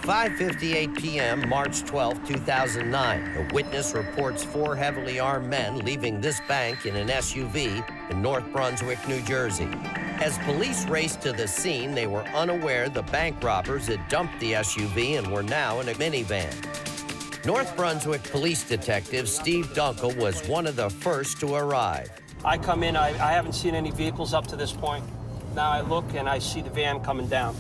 5:58 p.m., March 12, 2009. A witness reports 4 heavily armed men leaving this bank in an SUV in North Brunswick, New Jersey. As police raced to the scene, they were unaware the bank robbers had dumped the SUV and were now in a minivan. North Brunswick Police Detective Steve Dunkel was one of the first to arrive. I come in, I haven't seen any vehicles up to this point. Now I look and I see the van coming down.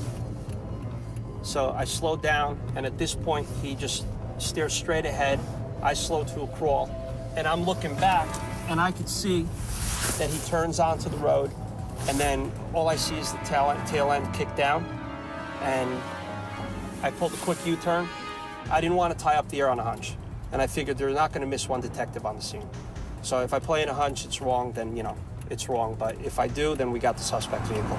So I slowed down, and at this point, he just stares straight ahead. I slow to a crawl, and I'm looking back, and I could see that he turns onto the road, and then all I see is the tail end kick down, and I pulled a quick U-turn. I didn't want to tie up the air on a hunch, and I figured they're not going to miss one detective on the scene. So if I play in a hunch, it's wrong, then, you know, it's wrong. But if I do, then we got the suspect vehicle.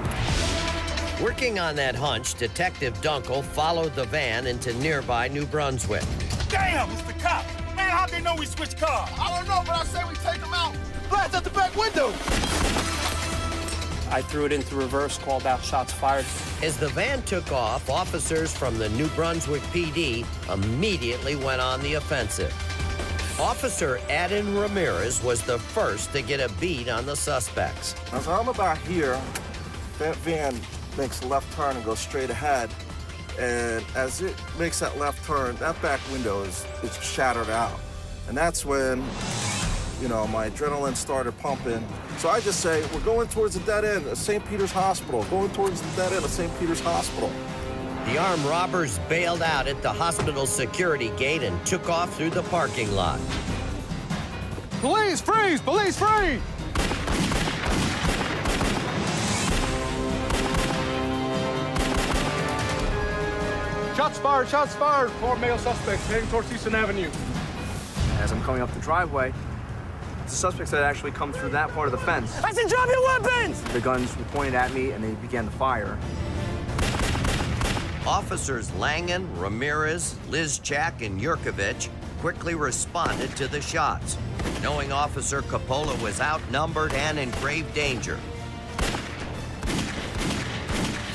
Working on that hunch, Detective Dunkel followed the van into nearby New Brunswick. Damn, it's the cop. Man, how'd they know we switched cars? I don't know, but I say we take them out. Blast out the back window. I threw it into reverse, called out shots fired. As the van took off, officers from the New Brunswick PD immediately went on the offensive. Officer Adin Ramirez was the first to get a beat on the suspects. As I'm about here, that van makes a left turn and goes straight ahead. And as it makes that left turn, that back window is shattered out. And that's when, you know, my adrenaline started pumping. So I just say, we're going towards the dead end of St. Peter's Hospital, going towards the dead end of St. Peter's Hospital. The armed robbers bailed out at the hospital security gate and took off through the parking lot. Police, freeze! Police, freeze! Shots fired. 4 male suspects heading towards Eastern Avenue. As I'm coming up the driveway, the suspects had actually come through that part of the fence. I said drop your weapons! The guns were pointed at me, and they began to fire. Officers Langen, Ramirez, Lizchak, and Yurkovich quickly responded to the shots, knowing Officer Coppola was outnumbered and in grave danger.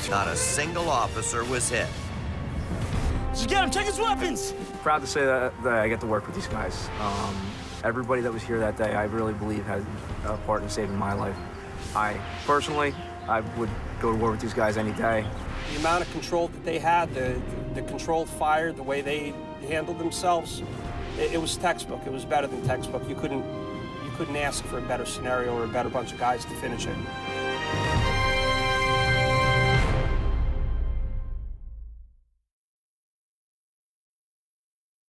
Not a single officer was hit. Just get him, check his weapons! Proud to say that I get to work with these guys. Everybody that was here that day, I really believe, had a part in saving my life. Personally, I would go to war with these guys any day. The amount of control that they had, the controlled fire, the way they handled themselves, it was textbook. It was better than textbook. You couldn't ask for a better scenario or a better bunch of guys to finish it.